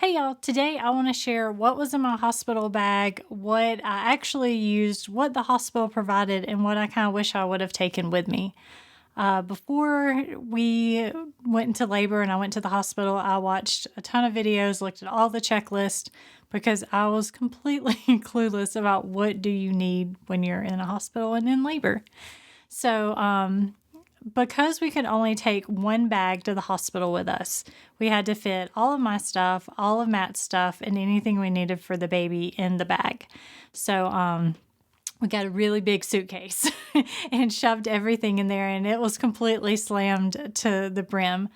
Hey y'all, today I want to share what was in my hospital bag, what I actually used, what the hospital provided, and what I kind of wish I would have taken with me. Before we went into labor and I went to the hospital, I watched a ton of videos, looked at all the checklists because I was completely clueless about what do you need when you're in a hospital and in labor. So, because we could only take one bag to the hospital with us, we had to fit all of my stuff, all of Matt's stuff, and anything we needed for the baby in the bag. So, we got a really big suitcase and shoved everything in there, and it was completely slammed to the brim.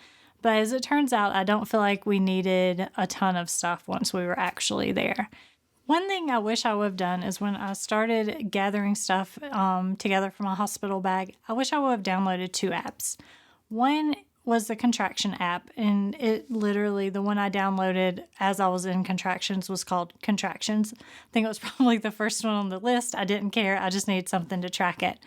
But as it turns out, I don't feel like we needed a ton of stuff once we were actually there. One thing I wish I would have done is when I started gathering stuff together for my hospital bag, I wish I would have downloaded 2 apps. One was the contraction app, and it literally, the one I downloaded as I was in contractions was called Contractions. I think it was probably the first one on the list. I didn't care. I just needed something to track it.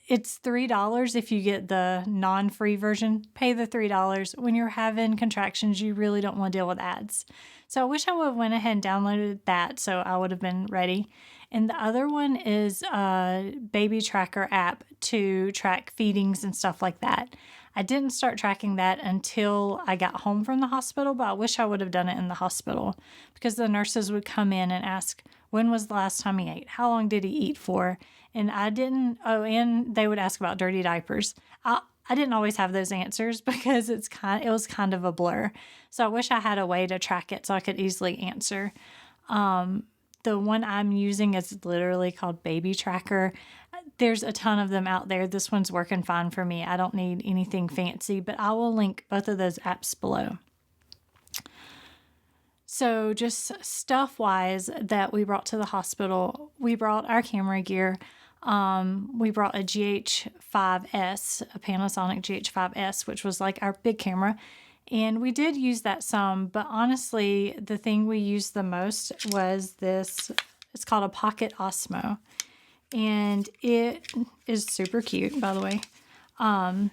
It's $3 if you get the non-free version. Pay the $3. When you're having contractions, you really don't want to deal with ads. So I wish I would have went ahead and downloaded that so I would have been ready. And the other one is a baby tracker app to track feedings and stuff like that. I didn't start tracking that until I got home from the hospital, but I wish I would have done it in the hospital because the nurses would come in and ask, when was the last time he ate? How long did he eat for? And I didn't, and they would ask about dirty diapers. I didn't always have those answers because it was kind of a blur. So I wish I had a way to track it so I could easily answer. The one I'm using is literally called Baby Tracker. There's a ton of them out there. This one's working fine for me. I don't need anything fancy, but I will link both of those apps below. So just stuff-wise that we brought to the hospital, we brought our camera gear. We brought a GH5S, a Panasonic GH5S, which was like our big camera. And we did use that some, but honestly, the thing we used the most was this. It's called a Pocket Osmo. And it is super cute, by the way. You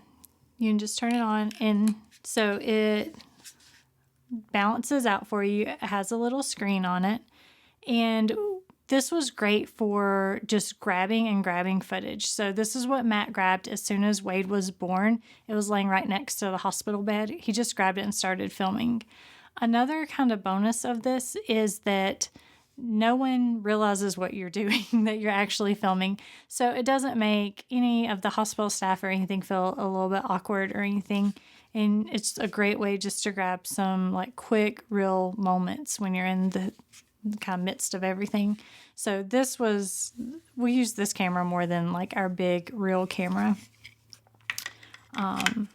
can just turn it on, and so it balances out for you. It has a little screen on it. And this was great for just grabbing footage. So this is what Matt grabbed as soon as Wade was born. It was laying right next to the hospital bed. He just grabbed it and started filming. Another kind of bonus of this is that no one realizes what you're doing, that you're actually filming. So it doesn't make any of the hospital staff or anything feel a little bit awkward or anything. And it's a great way just to grab some like quick, real moments when you're in the kind of midst of everything. So we use this camera more than like our big real camera. And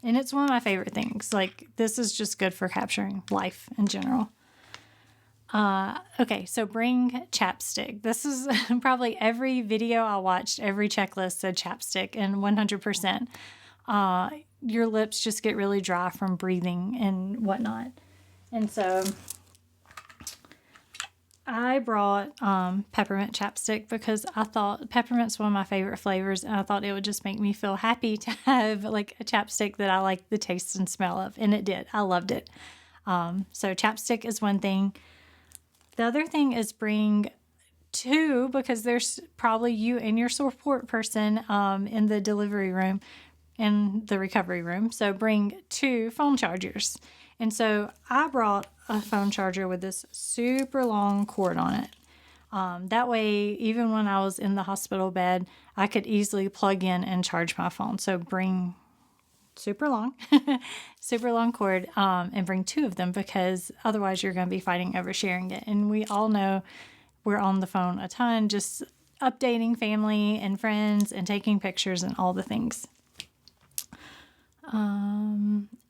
it's one of my favorite things. Like this is just good for capturing life in general. Okay, so bring chapstick. This is probably every video I watched, every checklist said chapstick, and 100%. Your lips just get really dry from breathing and whatnot. And so I brought peppermint chapstick because I thought peppermint's one of my favorite flavors, and I thought it would just make me feel happy to have like a chapstick that I like the taste and smell of, and it did. I loved it. So chapstick is one thing. The other thing is bring 2, because there's probably you and your support person in the delivery room and the recovery room. So bring 2 phone chargers. And so I brought a phone charger with this super long cord on it. That way, even when I was in the hospital bed, I could easily plug in and charge my phone. So bring super long cord, and bring 2 of them because otherwise you're going to be fighting over sharing it. And we all know we're on the phone a ton, just updating family and friends and taking pictures and all the things.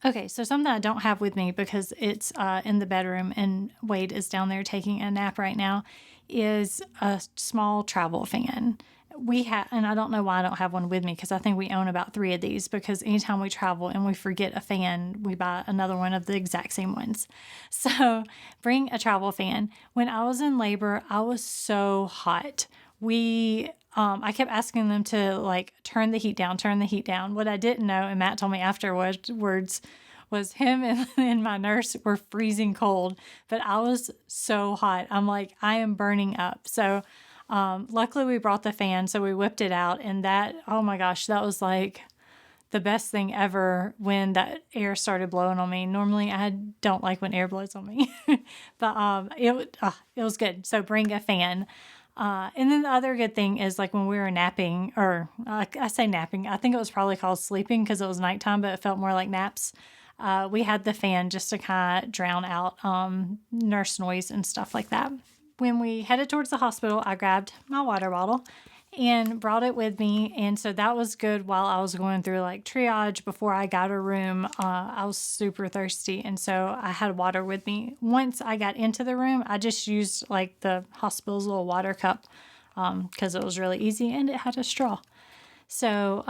Okay, so something I don't have with me because it's in the bedroom and Wade is down there taking a nap right now is a small travel fan. And I don't know why I don't have one with me because I think we own about 3 of these because anytime we travel and we forget a fan, we buy another one of the exact same ones. So bring a travel fan. When I was in labor, I was so hot. I kept asking them to like turn the heat down. What I didn't know, and Matt told me afterwards, was him and my nurse were freezing cold, but I was so hot. I'm like, I am burning up. So luckily we brought the fan, so we whipped it out, and that, oh my gosh, that was like the best thing ever when that air started blowing on me. Normally I don't like when air blows on me, but it was good. So bring a fan. And then the other good thing is like when we were napping, or I say napping, I think it was probably called sleeping because it was nighttime, but it felt more like naps. We had the fan just to kind of drown out nurse noise and stuff like that. When we headed towards the hospital, I grabbed my water bottle and brought it with me. And so that was good while I was going through like triage before I got a room. I was super thirsty. And so I had water with me. Once I got into the room, I just used like the hospital's little water cup because it was really easy and it had a straw. So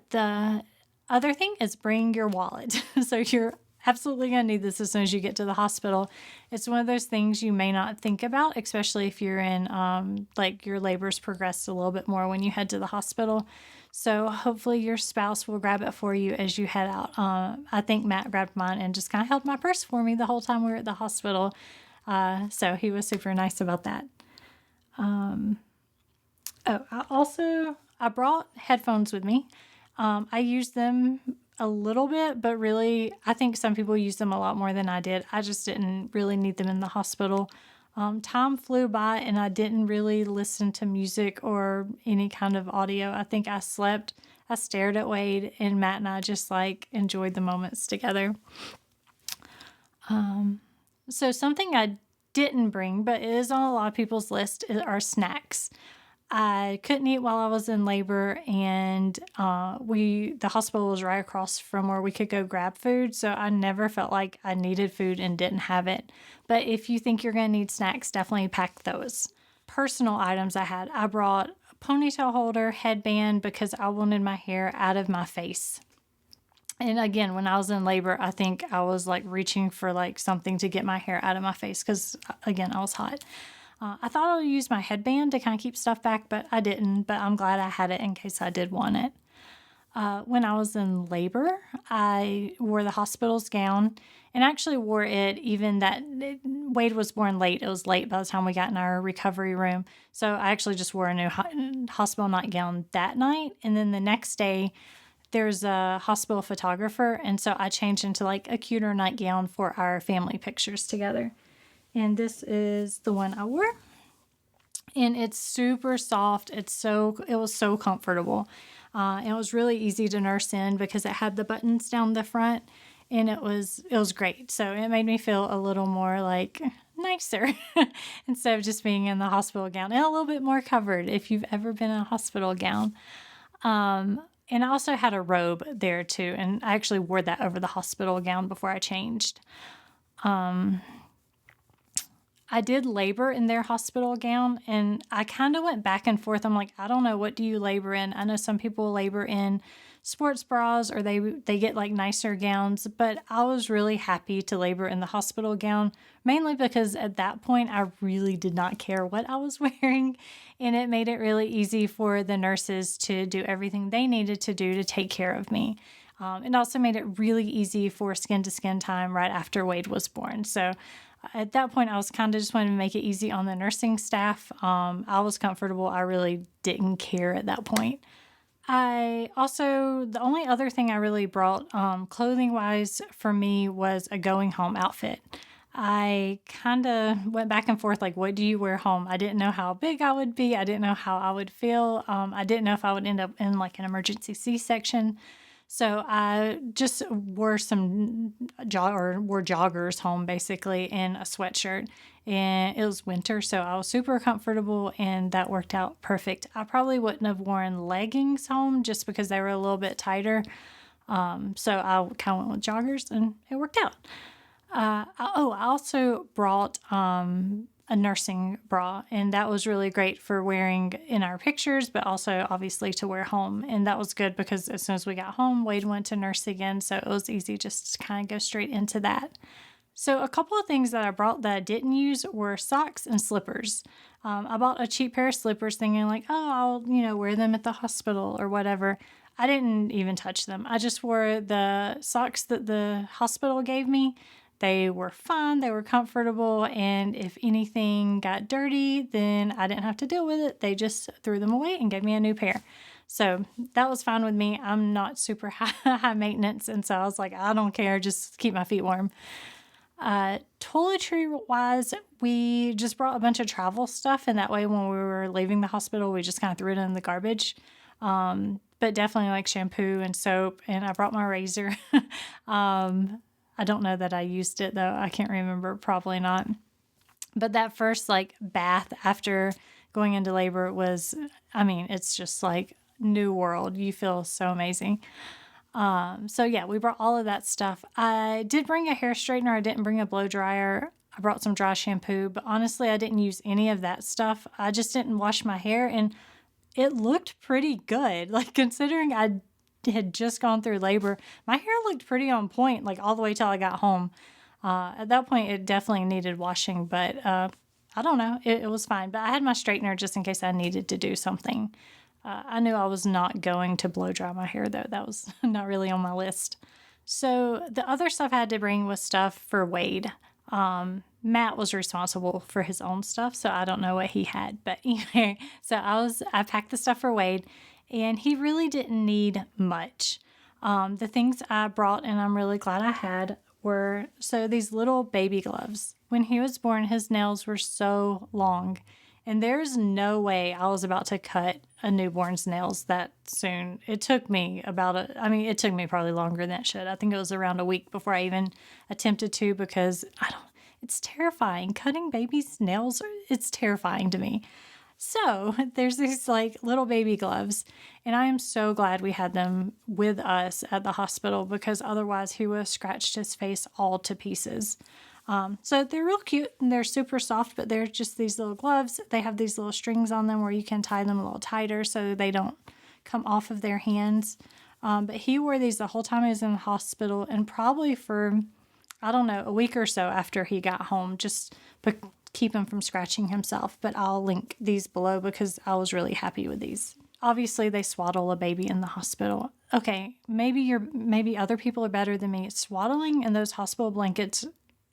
the other thing is bring your wallet. So you're absolutely going to need this as soon as you get to the hospital. It's one of those things you may not think about, especially if you're in like your labor's progressed a little bit more when you head to the hospital. So hopefully your spouse will grab it for you as you head out. I think Matt grabbed mine and just kind of held my purse for me the whole time we were at the hospital. So he was super nice about that. I brought headphones with me. I used them a little bit, but really, I think some people use them a lot more than I did. I just didn't really need them in the hospital. Time flew by and I didn't really listen to music or any kind of audio. I think I slept, I stared at Wade, and Matt and I just like enjoyed the moments together. So something I didn't bring, but it is on a lot of people's list, are snacks. I couldn't eat while I was in labor, and the hospital was right across from where we could go grab food, so I never felt like I needed food and didn't have it. But if you think you're going to need snacks, definitely pack those. Personal items I brought a ponytail holder, headband, because I wanted my hair out of my face. And again, when I was in labor, I think I was like reaching for like something to get my hair out of my face because, again, I was hot. I thought I would use my headband to kind of keep stuff back, but I didn't. But I'm glad I had it in case I did want it. When I was in labor, I wore the hospital's gown and actually wore it Wade was born late. It was late by the time we got in our recovery room. So I actually just wore a new hospital nightgown that night. And then the next day, there's a hospital photographer. And so I changed into like a cuter nightgown for our family pictures together. And this is the one I wore. And it's super soft. It was so comfortable. It was really easy to nurse in because it had the buttons down the front, and it was great. So it made me feel a little more like nicer instead of just being in the hospital gown, and a little bit more covered if you've ever been in a hospital gown. And I also had a robe there too, and I actually wore that over the hospital gown before I changed. I did labor in their hospital gown, and I kind of went back and forth. I'm like, I don't know, what do you labor in? I know some people labor in sports bras, or they get like nicer gowns, but I was really happy to labor in the hospital gown, mainly because at that point I really did not care what I was wearing, and it made it really easy for the nurses to do everything they needed to do to take care of me. It also made it really easy for skin-to-skin time right after Wade was born. So at that point, I was kind of just wanting to make it easy on the nursing staff. I was comfortable. I really didn't care at that point. The only other thing I really brought clothing-wise for me was a going home outfit. I kind of went back and forth, like, what do you wear home? I didn't know how big I would be. I didn't know how I would feel. I didn't know if I would end up in like an emergency C-section. So I just wore joggers home basically in a sweatshirt, and it was winter, so I was super comfortable, and that worked out perfect. I probably wouldn't have worn leggings home just because they were a little bit tighter. So I kind of went with joggers, and it worked out. I also brought a nursing bra, and that was really great for wearing in our pictures, but also obviously to wear home. And that was good because as soon as we got home, Wade went to nurse again, so it was easy just to kind of go straight into that. So a couple of things that I brought that I didn't use were socks and slippers. I bought a cheap pair of slippers thinking like, oh, I'll wear them at the hospital or whatever. I didn't even touch them. I just wore the socks that the hospital gave me. They were fun, they were comfortable, and if anything got dirty, then I didn't have to deal with it. They just threw them away and gave me a new pair. So that was fine with me. I'm not super high maintenance, and so I was like, I don't care, just keep my feet warm. Toiletry-wise, we just brought a bunch of travel stuff, and that way when we were leaving the hospital, we just kind of threw it in the garbage. But definitely like shampoo and soap, and I brought my razor. I don't know that I used it, though. I can't remember. Probably not. But that first, like, bath after going into labor was, I mean, it's just like new world. You feel so amazing. So yeah, we brought all of that stuff. I did bring a hair straightener. I didn't bring a blow dryer. I brought some dry shampoo, but honestly, I didn't use any of that stuff. I just didn't wash my hair, and it looked pretty good. Like, considering I had just gone through labor, my hair looked pretty on point, like all the way till I got home. At that point, it definitely needed washing, but I don't know. It was fine. But I had my straightener just in case I needed to do something. I knew I was not going to blow dry my hair, though. That was not really on my list. So the other stuff I had to bring was stuff for Wade. Matt was responsible for his own stuff, so I don't know what he had. But anyway, so I packed the stuff for Wade, and he really didn't need much. The things I brought, and I'm really glad I had, were these little baby gloves. When he was born, his nails were so long, and there's no way I was about to cut a newborn's nails that soon. It took me it took me probably longer than it should. I think it was around a week before I even attempted to, because it's terrifying. Cutting babies' nails, it's terrifying to me. So there's these like little baby gloves, and I am so glad we had them with us at the hospital, because otherwise he would have scratched his face all to pieces. So they're real cute, and they're super soft, but they're just these little gloves. They have these little strings on them where you can tie them a little tighter so they don't come off of their hands. But he wore these the whole time he was in the hospital, and probably for, I don't know, a week or so after he got home, just keep him from scratching himself. But I'll link these below because I was really happy with these. Obviously, they swaddle a baby in the hospital. Okay, maybe other people are better than me. Swaddling in those hospital blankets,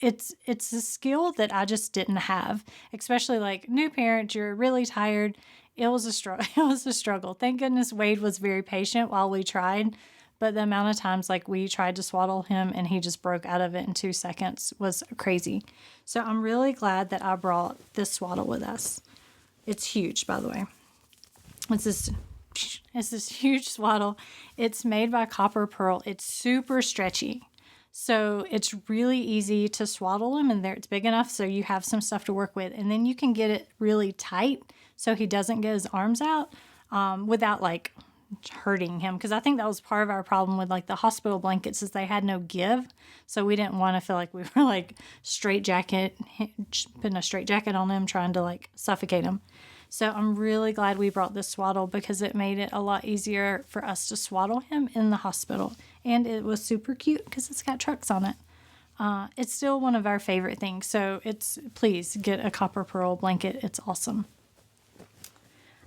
it's a skill that I just didn't have. Especially like new parent, you're really tired. It was a struggle. It was a struggle. Thank goodness Wade was very patient while we tried. But the amount of times like we tried to swaddle him and he just broke out of it in 2 seconds was crazy. So I'm really glad that I brought this swaddle with us. It's huge, by the way. It's this huge swaddle. It's made by Copper Pearl. It's super stretchy. So it's really easy to swaddle him, and it's big enough so you have some stuff to work with. And then you can get it really tight so he doesn't get his arms out without like hurting him, because I think that was part of our problem with like the hospital blankets, is they had no give, so we didn't want to feel like we were like putting a straight jacket on him trying to like suffocate him. So I'm really glad we brought this swaddle, because it made it a lot easier for us to swaddle him in the hospital, and it was super cute because it's got trucks on it. It's still one of our favorite things, so please get a Copper Pearl blanket. It's awesome.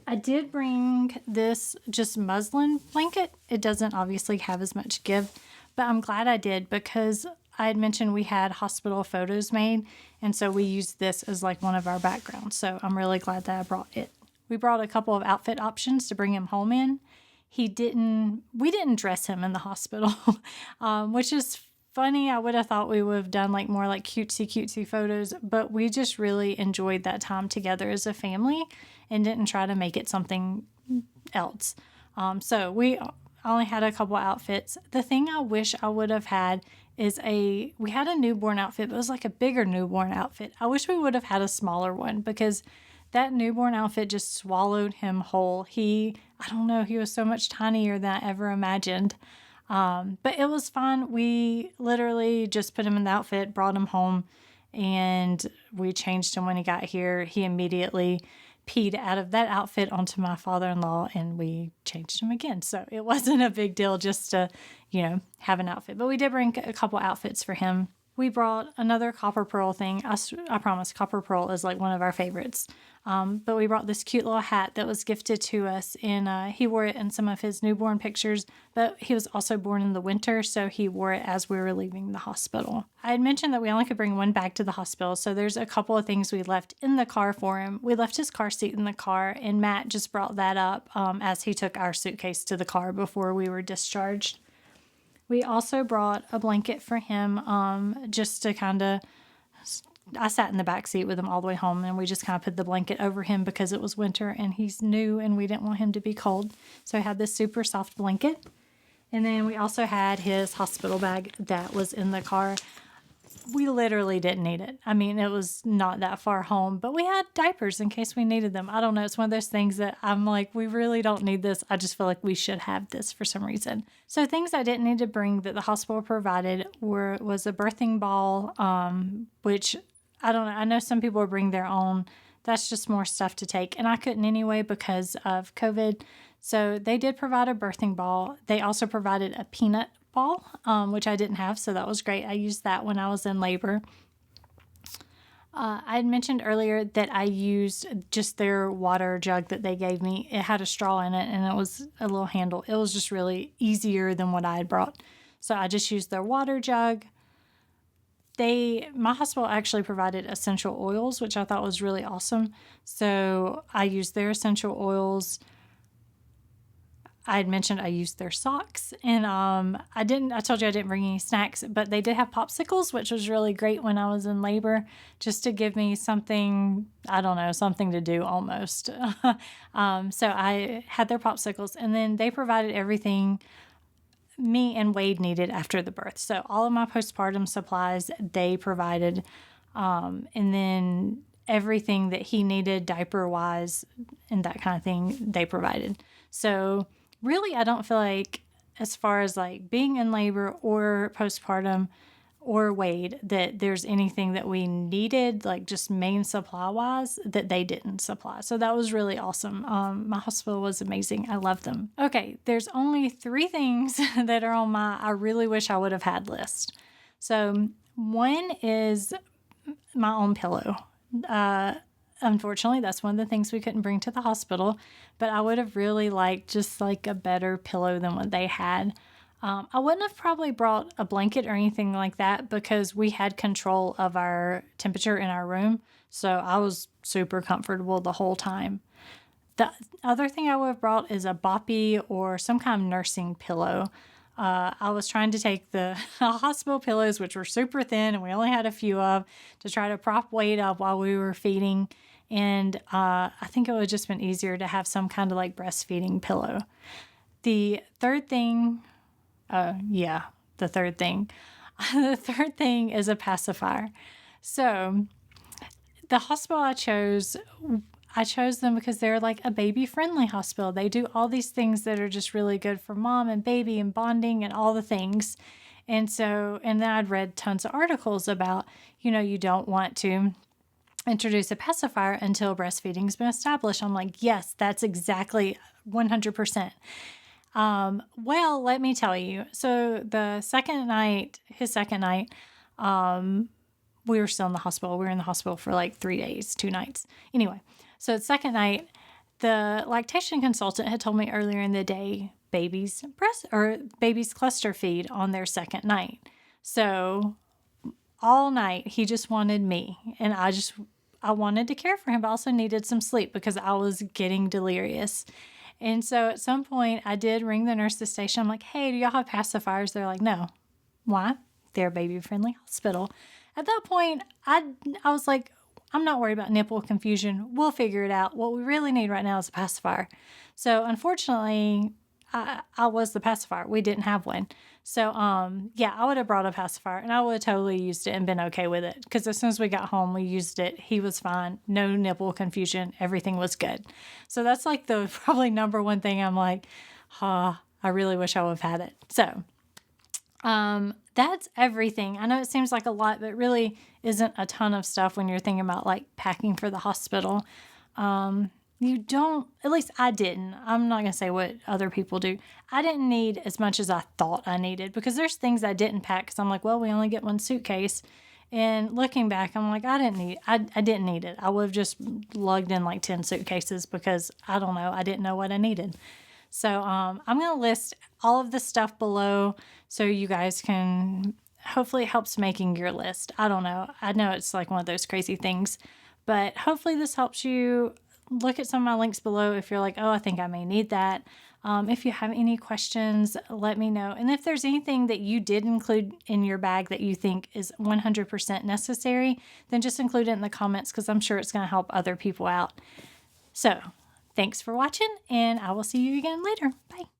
I did bring this just muslin blanket. It doesn't obviously have as much give, but I'm glad I did, because I had mentioned we had hospital photos made, and so we used this as like one of our backgrounds. So I'm really glad that I brought it. We brought a couple of outfit options to bring him home in. We didn't dress him in the hospital, which is funny. I would have thought we would have done like more like cutesy photos, but we just really enjoyed that time together as a family and didn't try to make it something else. So we only had a couple outfits. The thing I wish I would have had is we had a newborn outfit, but it was like a bigger newborn outfit. I wish we would have had a smaller one, because that newborn outfit just swallowed him whole. I don't know, he was so much tinier than I ever imagined. But it was fun. We literally just put him in the outfit, brought him home, and we changed him when he got here. He immediately peed out of that outfit onto my father-in-law, and we changed him again. So it wasn't a big deal just to, have an outfit. But we did bring a couple outfits for him. We brought another copper pearl thing. I promise, copper pearl is like one of our favorites. But we brought this cute little hat that was gifted to us, and he wore it in some of his newborn pictures, but he was also born in the winter, so he wore it as we were leaving the hospital. I had mentioned that we only could bring one bag to the hospital, so there's a couple of things we left in the car for him. We left his car seat in the car, and Matt just brought that up as he took our suitcase to the car before we were discharged. We also brought a blanket for him just to kind of, I sat in the back seat with him all the way home, and we just kind of put the blanket over him because it was winter and he's new and we didn't want him to be cold. So I had this super soft blanket. And then we also had his hospital bag that was in the car. We literally didn't need it. I mean, it was not that far home, but we had diapers in case we needed them. I don't know. It's one of those things that I'm like, we really don't need this. I just feel like we should have this for some reason. So things I didn't need to bring that the hospital provided was a birthing ball, which I don't know. I know some people bring their own. That's just more stuff to take. And I couldn't anyway because of COVID. So they did provide a birthing ball. They also provided a peanut ball, which I didn't have, so that was great. I used that when I was in labor. I had mentioned earlier that I used just their water jug that they gave me. It had a straw in it, and it was a little handle. It was just really easier than what I had brought. So I just used their water jug. My hospital actually provided essential oils, which I thought was really awesome. So I used their essential oils. I had mentioned I used their socks, and I told you I didn't bring any snacks, but they did have popsicles, which was really great when I was in labor, just to give me something, I don't know, something to do almost. So I had their popsicles, and then they provided everything me and Wade needed after the birth. So all of my postpartum supplies they provided, and then everything that he needed diaper-wise and that kind of thing they provided. So really, I don't feel like, as far as like being in labor or postpartum or Wade, that there's anything that we needed, like just main supply wise, that they didn't supply. So that was really awesome. My hospital was amazing. I love them. Okay, there's only 3 things that are on my I really wish I would have had list. So one is my own pillow. Unfortunately, that's one of the things we couldn't bring to the hospital, but I would have really liked just like a better pillow than what they had. I wouldn't have probably brought a blanket or anything like that because we had control of our temperature in our room, so I was super comfortable the whole time. The other thing I would have brought is a boppy or some kind of nursing pillow. I was trying to take the hospital pillows, which were super thin and we only had a few of, to try to prop Wade up while we were feeding. And I think it would have just been easier to have some kind of like breastfeeding pillow. The third thing, the third thing. The third thing is a pacifier. So the hospital I chose them because they're like a baby-friendly hospital. They do all these things that are just really good for mom and baby and bonding and all the things. And then I'd read tons of articles about, you don't want to introduce a pacifier until breastfeeding's been established. I'm like, yes, that's exactly 100%. Well, let me tell you. So his second night, we were still in the hospital. We were in the hospital for like 3 days, 2 nights. Anyway, so the second night, the lactation consultant had told me earlier in the day, babies cluster feed on their second night. So all night he just wanted me, and I wanted to care for him, but also needed some sleep because I was getting delirious. And so at some point I did ring the nurse's station. I'm like, hey, do y'all have pacifiers? They're like, no. Why? They're a baby-friendly hospital. At that point, I was like, I'm not worried about nipple confusion. We'll figure it out. What we really need right now is a pacifier. So unfortunately, I was the pacifier. We didn't have one. So, I would have brought a pacifier and I would have totally used it and been okay with it. Because as soon as we got home, we used it. He was fine. No nipple confusion. Everything was good. So that's like the probably number one thing I'm like, I really wish I would have had it. So, that's everything. I know it seems like a lot, but it really isn't a ton of stuff when you're thinking about like packing for the hospital. you don't, at least I didn't. I'm not going to say what other people do. I didn't need as much as I thought I needed because there's things I didn't pack because I'm like, well, we only get one suitcase. And looking back, I'm like, I didn't need it. I would have just lugged in like 10 suitcases because I don't know. I didn't know what I needed. So I'm going to list all of the stuff below so you guys can, hopefully it helps making your list. I don't know. I know it's like one of those crazy things, but hopefully this helps you. Look at some of my links below if you're like, oh, I think I may need that. If you have any questions, let me know. And if there's anything that you did include in your bag that you think is 100% necessary, then just include it in the comments because I'm sure it's going to help other people out. So thanks for watching, and I will see you again later. Bye.